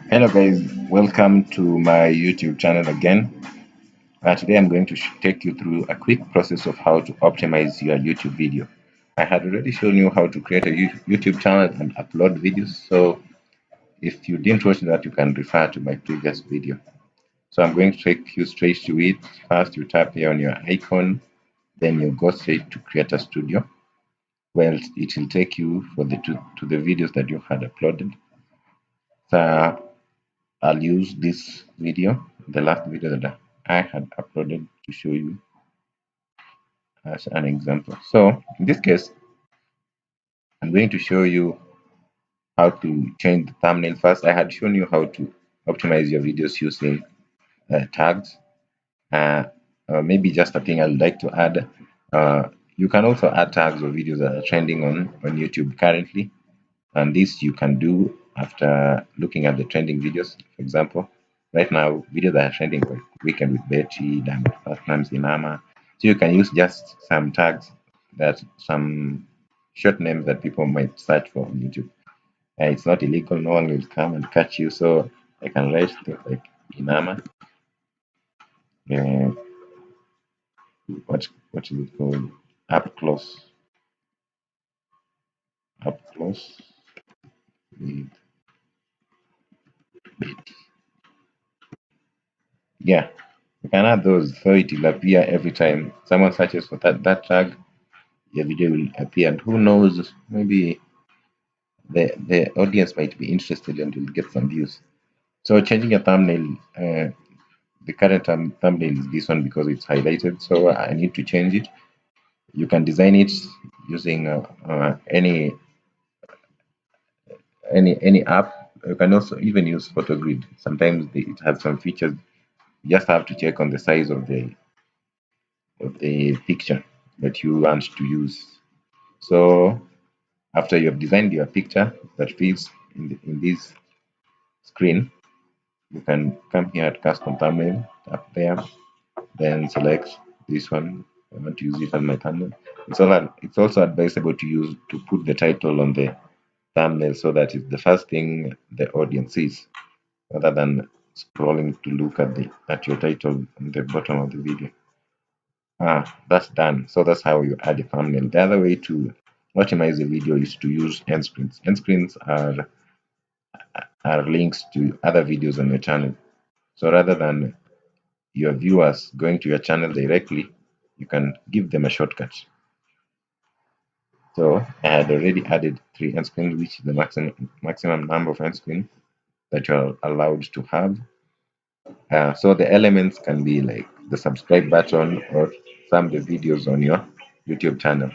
Hello guys, welcome to my YouTube channel again. Today I'm going to take you through a quick process of how to optimize your YouTube video. I had already shown you how to create a YouTube channel and upload videos, so if you didn't watch that, you can refer to my previous video. So I'm going to take you straight to it. First, you tap here on your icon, then you go straight to Creator Studio. Well, it will take you to the videos that you had uploaded. So I'll use this video, the last video that I had uploaded, to show you as an example. So in this case, I'm going to show you how to change the thumbnail. First, I had shown you how to optimize your videos using tags. Uh, Maybe just a thing I'd like to add. You can also add tags of videos that are trending on YouTube currently. And this you can do after looking at the trending videos. For example, right now, videos that are trending like Weekend with Betty, Diamond Platnumz, Inama. So you can use just some tags, some short names that people might search for on YouTube. It's not illegal, no one will come and catch you. So I can write things like Inama. Uh, what is it called? Up close, up close with Betty. Yeah, you can add those so it will appear every time someone searches for that tag, your video will appear. And who knows, maybe the audience might be interested and will get some views. So changing your thumbnail, the current thumbnail is this one because it's highlighted. So I need to change it. You can design it using any app. You can also even use PhotoGrid. Sometimes it has some features. You just have to check on the size of the picture that you want to use. So after you have designed your picture that fits in this screen, you can come here at custom thumbnail, tap there, then select this one. I want to use it as my thumbnail. It's also advisable to put the title on the thumbnail so that it's the first thing the audience sees, rather than scrolling to look at your title on the bottom of the video. That's done. So that's how you add a thumbnail. The other way to optimize the video is to use end screens. End screens are links to other videos on your channel. So rather than your viewers going to your channel directly, you can give them a shortcut. So I had already added 3 end screens, which is the maximum number of end screens that you're allowed to have. So the elements can be like the subscribe button or some of the videos on your YouTube channel.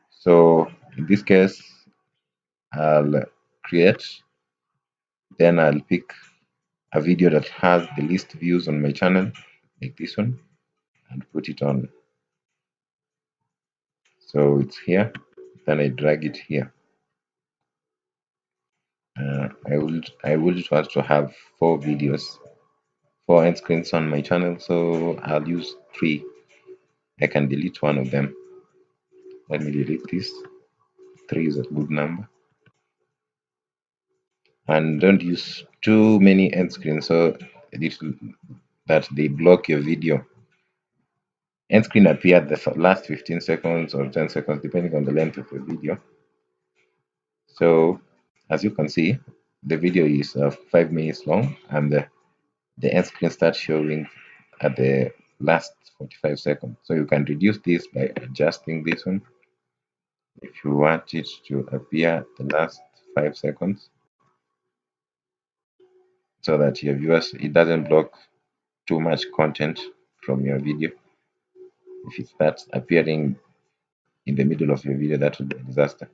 So in this case, I'll create, then I'll pick a video that has the least views on my channel, like this one, and put it on. So it's here, then I drag it here. I would want to have 4 end screens on my channel, so I'll use 3. I can delete one of them. Let me delete this. 3 is a good number. And don't use too many end screens so that they block your video. End screen appear at the last 15 seconds or 10 seconds, depending on the length of the video. So as you can see, the video is 5 minutes long, and the end screen starts showing at the last 45 seconds. So you can reduce this by adjusting this one. If you want it to appear at the last 5 seconds, so that your viewers, it doesn't block too much content from your video. If it starts appearing in the middle of your video, that would be a disaster.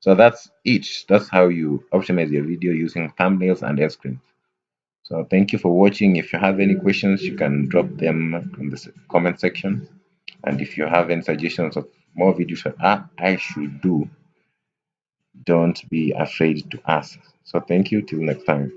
So that's it. That's how you optimize your video using thumbnails and end screens. So thank you for watching. If you have any questions, you can drop them in the comment section. And if you have any suggestions of more videos that I should do, don't be afraid to ask. So thank you. Till next time.